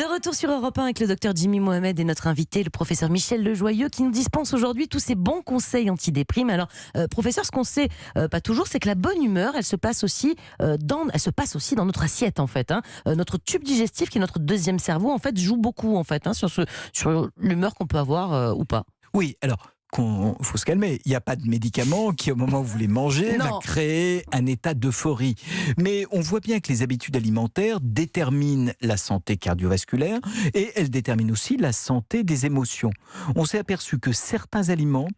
De retour sur Europe 1 avec le docteur Jimmy Mohamed et notre invité, le professeur Michel Lejoyeux, qui nous dispense aujourd'hui tous ces bons conseils anti-déprime. Alors, professeur, ce qu'on sait pas toujours, c'est que la bonne humeur, elle se passe aussi dans notre assiette, en fait. Notre tube digestif, qui est notre deuxième cerveau, en fait, joue beaucoup, en fait, sur l'humeur qu'on peut avoir ou pas. Oui, alors, faut se calmer. Il n'y a pas de médicament qui, au moment où vous les mangez, va créer un état d'euphorie. Mais on voit bien que les habitudes alimentaires déterminent la santé cardiovasculaire et elles déterminent aussi la santé des émotions. On s'est aperçu que certains aliments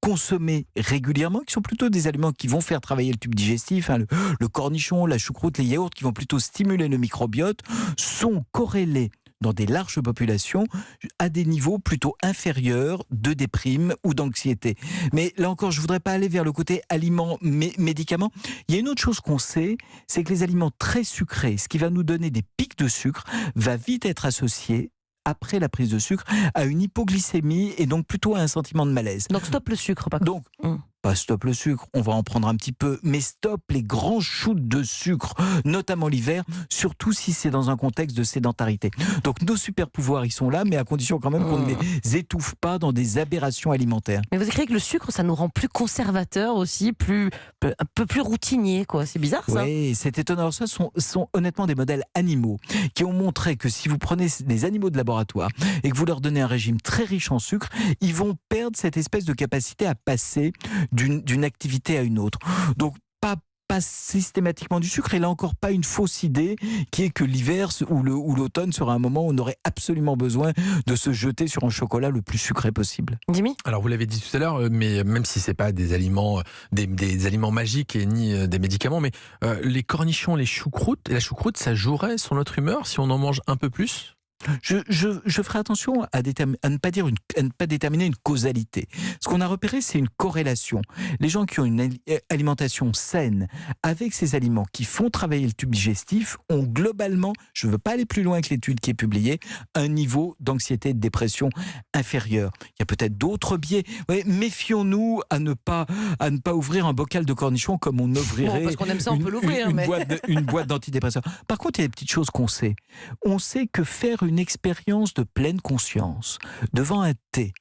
consommés régulièrement, qui sont plutôt des aliments qui vont faire travailler le tube digestif, le cornichon, la choucroute, les yaourts, qui vont plutôt stimuler le microbiote, sont corrélés dans des larges populations, à des niveaux plutôt inférieurs de déprime ou d'anxiété. Mais là encore, je ne voudrais pas aller vers le côté aliments, médicaments. Il y a une autre chose qu'on sait, c'est que les aliments très sucrés, ce qui va nous donner des pics de sucre, va vite être associé, après la prise de sucre, à une hypoglycémie et donc plutôt à un sentiment de malaise. Donc stop le sucre, par contre. Donc, pas stop le sucre, on va en prendre un petit peu, mais stop les grands shoots de sucre, notamment l'hiver, surtout si c'est dans un contexte de sédentarité. Donc nos super pouvoirs, ils sont là, mais à condition quand même qu'on ne les étouffe pas dans des aberrations alimentaires. Mais vous écrivez que le sucre, ça nous rend plus conservateurs aussi, un peu plus routiniers, quoi. C'est bizarre, ça. Oui, c'est étonnant. Ça sont honnêtement des modèles animaux qui ont montré que si vous prenez des animaux de laboratoire et que vous leur donnez un régime très riche en sucre, ils vont perdre cette espèce de capacité à passer d'une activité à une autre. Donc, pas systématiquement du sucre, et là encore pas une fausse idée qui est que l'hiver ou l'automne sera un moment où on aurait absolument besoin de se jeter sur un chocolat le plus sucré possible. Jimmy ? Alors vous l'avez dit tout à l'heure, mais même si c'est pas des aliments, des aliments magiques et ni des médicaments, mais les cornichons, la choucroute, ça jouerait sur notre humeur si on en mange un peu plus ? Je ferai attention à ne pas déterminer une causalité. Ce qu'on a repéré, c'est une corrélation. Les gens qui ont une alimentation saine avec ces aliments qui font travailler le tube digestif ont globalement, je ne veux pas aller plus loin que l'étude qui est publiée, un niveau d'anxiété et de dépression inférieur. Il y a peut-être d'autres biais. Ouais, méfions-nous à ne pas ouvrir un bocal de cornichons comme on ouvrirait parce qu'on aime ça, on peut l'ouvrir, une boîte d'antidépresseurs. Par contre, il y a des petites choses qu'on sait. On sait que faire une expérience de pleine conscience devant un thé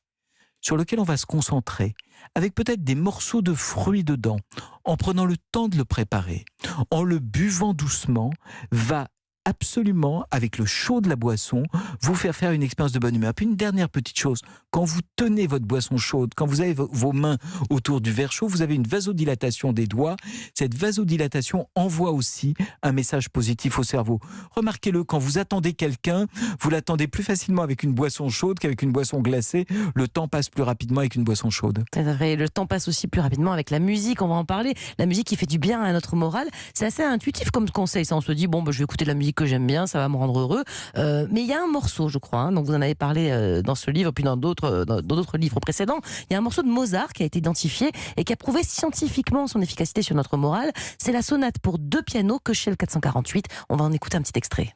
sur lequel on va se concentrer, avec peut-être des morceaux de fruits dedans, en prenant le temps de le préparer, en le buvant doucement, va absolument, avec le chaud de la boisson, vous faire une expérience de bonne humeur. Puis une dernière petite chose, quand vous tenez votre boisson chaude, quand vous avez vos mains autour du verre chaud, vous avez une vasodilatation des doigts. Cette vasodilatation envoie aussi un message positif au cerveau. Remarquez-le, quand vous attendez quelqu'un, vous l'attendez plus facilement avec une boisson chaude qu'avec une boisson glacée. Le temps passe plus rapidement avec une boisson chaude. C'est vrai, le temps passe aussi plus rapidement avec la musique, on va en parler. La musique qui fait du bien à notre morale. C'est assez intuitif comme conseil, ça. On se dit, je vais écouter de la musique que j'aime bien, ça va me rendre heureux. Mais il y a un morceau, je crois, donc vous en avez parlé dans ce livre, puis dans d'autres livres précédents. Il y a un morceau de Mozart qui a été identifié et qui a prouvé scientifiquement son efficacité sur notre morale. C'est la sonate pour 2 pianos Köchel 448. On va en écouter un petit extrait.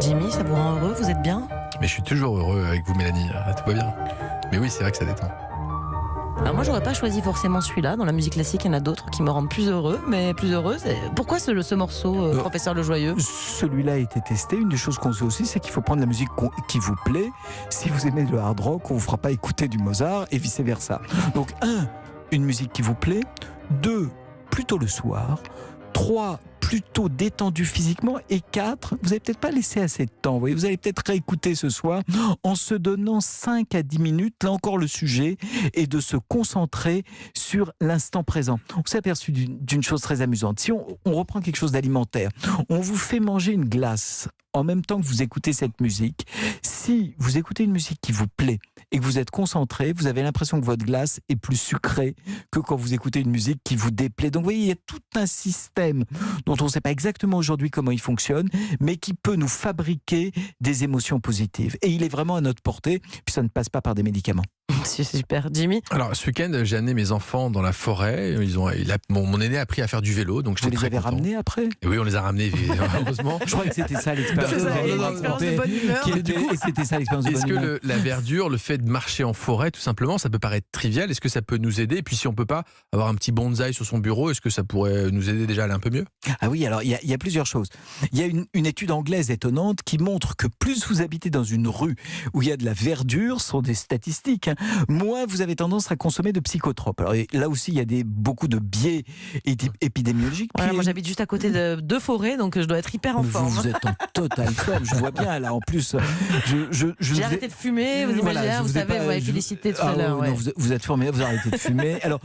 Jimmy, ça vous rend heureux? Vous êtes bien? Mais je suis toujours heureux avec vous, Mélanie, tout va bien. Mais oui, c'est vrai que ça détend. Alors moi, j'aurais pas choisi forcément celui-là. Dans la musique classique, il y en a d'autres qui me rendent plus heureux, mais plus heureuse. Pourquoi ce morceau, professeur Lejoyeux? Celui-là a été testé. Une des choses qu'on sait aussi, c'est qu'il faut prendre la musique qui vous plaît. Si vous aimez le hard rock, on ne vous fera pas écouter du Mozart et vice-versa. Donc 1, une musique qui vous plaît. 2, plutôt le soir. 3, plutôt détendu physiquement. Et 4, vous n'avez peut-être pas laissé assez de temps. Vous voyez, vous allez peut-être réécouter ce soir en se donnant 5 à 10 minutes. Là encore, le sujet est de se concentrer sur l'instant présent. On s'est aperçu d'une chose très amusante. Si on reprend quelque chose d'alimentaire, on vous fait manger une glace en même temps que vous écoutez cette musique. Si vous écoutez une musique qui vous plaît et que vous êtes concentré, vous avez l'impression que votre glace est plus sucrée que quand vous écoutez une musique qui vous déplaît. Donc vous voyez, il y a tout un système dont on ne sait pas exactement aujourd'hui comment il fonctionne, mais qui peut nous fabriquer des émotions positives. Et il est vraiment à notre portée, puis ça ne passe pas par des médicaments. C'est super. Jimmy? Alors, ce week-end, j'ai amené mes enfants dans la forêt. Mon aîné a appris à faire du vélo, donc Vous j'étais les très avez content. ramenés après? Et oui, on les a ramenés, heureusement. Je crois que c'était ça l'expérience. C'est ça, que vous avez l'expérience racontée, de bonne humeur. qui était- et c'était ça l'expérience de Est-ce bonne que humeur. la verdure, le fait de marcher en forêt, tout simplement, ça peut paraître trivial? Est-ce que ça peut nous aider? Et puis si on peut pas avoir un petit bonsaï sur son bureau, est-ce que ça pourrait nous aider déjà à aller un peu mieux? Ah oui, alors il y a plusieurs choses. Il y a une étude anglaise étonnante qui montre que plus vous habitez dans une rue où il y a de la verdure, ce sont des statistiques, hein, moins vous avez tendance à consommer de psychotropes. Alors là aussi, il y a beaucoup de biais épidémiologiques. Voilà, Puis, moi j'habite juste à côté de deux forêts, donc je dois être hyper en vous, forme. vous êtes en totale forme, je vois bien là. En plus, je J'ai vous ai- arrêté de fumer, vous Voilà, imaginez, je vous vous ai savez, pas- vous m'avez je- félicité tout Ah à l'heure. ouais, non, ouais. vous êtes formidable, vous arrêtez de fumer. Alors,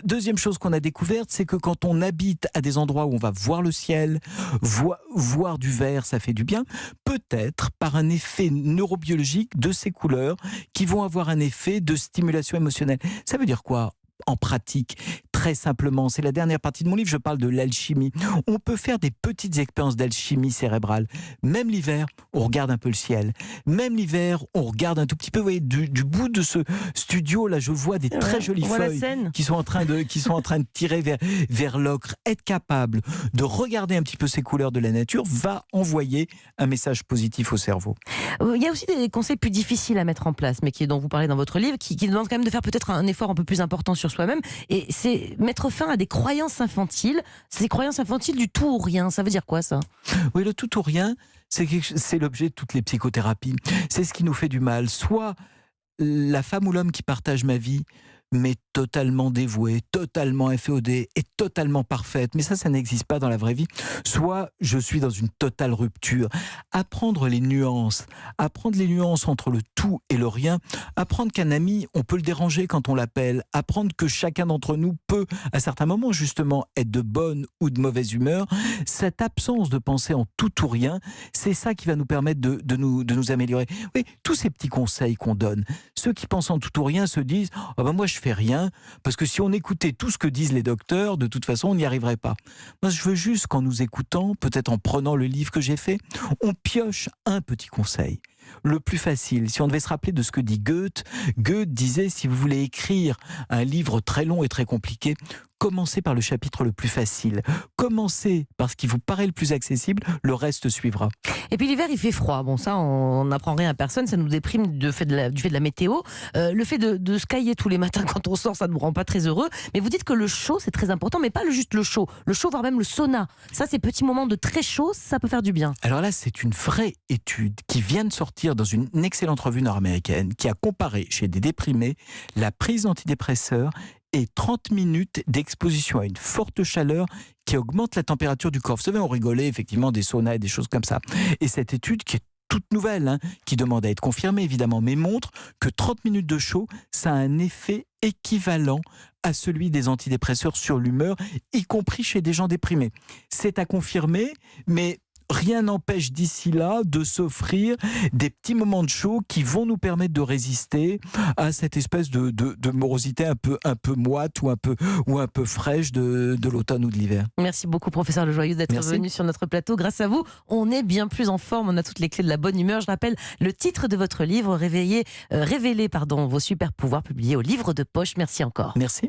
deuxième chose qu'on a découverte, c'est que quand on habite à des endroits où on va voir le ciel, voir du vert, ça fait du bien, peut-être par un effet neurobiologique de ces couleurs qui vont avoir un effet de stimulation émotionnelle. Ça veut dire quoi ? En pratique, très simplement, c'est la dernière partie de mon livre, je parle de l'alchimie. On peut faire des petites expériences d'alchimie cérébrale. Même l'hiver, on regarde un peu le ciel. Même l'hiver, on regarde un tout petit peu. Vous voyez, du bout de ce studio, là, je vois des très jolies On voit la feuilles scène. qui sont en train de tirer vers l'ocre. Être capable de regarder un petit peu ces couleurs de la nature va envoyer un message positif au cerveau. Il y a aussi des conseils plus difficiles à mettre en place, mais dont vous parlez dans votre livre, qui demandent quand même de faire peut-être un effort un peu plus important sur soi-même. Et c'est mettre fin à des croyances infantiles. Ces croyances infantiles du tout ou rien, ça veut dire quoi ça? Oui, le tout ou rien, c'est l'objet de toutes les psychothérapies. C'est ce qui nous fait du mal. Soit la femme ou l'homme qui partage ma vie, mais totalement dévouée, totalement inféodée et totalement parfaite. Mais ça n'existe pas dans la vraie vie. Soit je suis dans une totale rupture. Apprendre les nuances entre le tout et le rien. Apprendre qu'un ami, on peut le déranger quand on l'appelle. Apprendre que chacun d'entre nous peut, à certains moments, justement, être de bonne ou de mauvaise humeur. Cette absence de pensée en tout ou rien, c'est ça qui va nous permettre de nous améliorer. Oui, tous ces petits conseils qu'on donne, ceux qui pensent en tout ou rien se disent « Ah ben moi je fais rien, parce que si on écoutait tout ce que disent les docteurs, de toute façon on n'y arriverait pas. » Moi je veux juste qu'en nous écoutant, peut-être en prenant le livre que j'ai fait, on pioche un petit conseil. Le plus facile, si on devait se rappeler de ce que dit Goethe disait, si vous voulez écrire un livre très long et très compliqué, commencez par le chapitre le plus facile. Commencez par ce qui vous paraît le plus accessible, le reste suivra. Et puis l'hiver, il fait froid. Bon, ça, on n'apprend rien à personne. Ça nous déprime du fait de la météo. Le fait de se cailler tous les matins quand on sort, ça ne nous rend pas très heureux. Mais vous dites que le chaud, c'est très important, mais pas juste le chaud. Le chaud, voire même le sauna. Ça, ces petits moments de très chaud, ça peut faire du bien. Alors là, c'est une vraie étude qui vient de sortir dans une excellente revue nord-américaine qui a comparé chez des déprimés la prise d'antidépresseurs et 30 minutes d'exposition à une forte chaleur qui augmente la température du corps. Vous savez, on rigolait effectivement des saunas et des choses comme ça. Et cette étude qui est toute nouvelle, qui demande à être confirmée évidemment, mais montre que 30 minutes de chaud, ça a un effet équivalent à celui des antidépresseurs sur l'humeur, y compris chez des gens déprimés. C'est à confirmer, mais rien n'empêche d'ici là de s'offrir des petits moments de chaud qui vont nous permettre de résister à cette espèce de morosité un peu moite ou un peu fraîche de l'automne ou de l'hiver. Merci beaucoup, professeur Lejoyeux, d'être Merci. venu sur notre plateau. Grâce à vous, on est bien plus en forme. On a toutes les clés de la bonne humeur. Je rappelle le titre de votre livre, Révéler vos super pouvoirs, publié au Livre de Poche. Merci encore. Merci.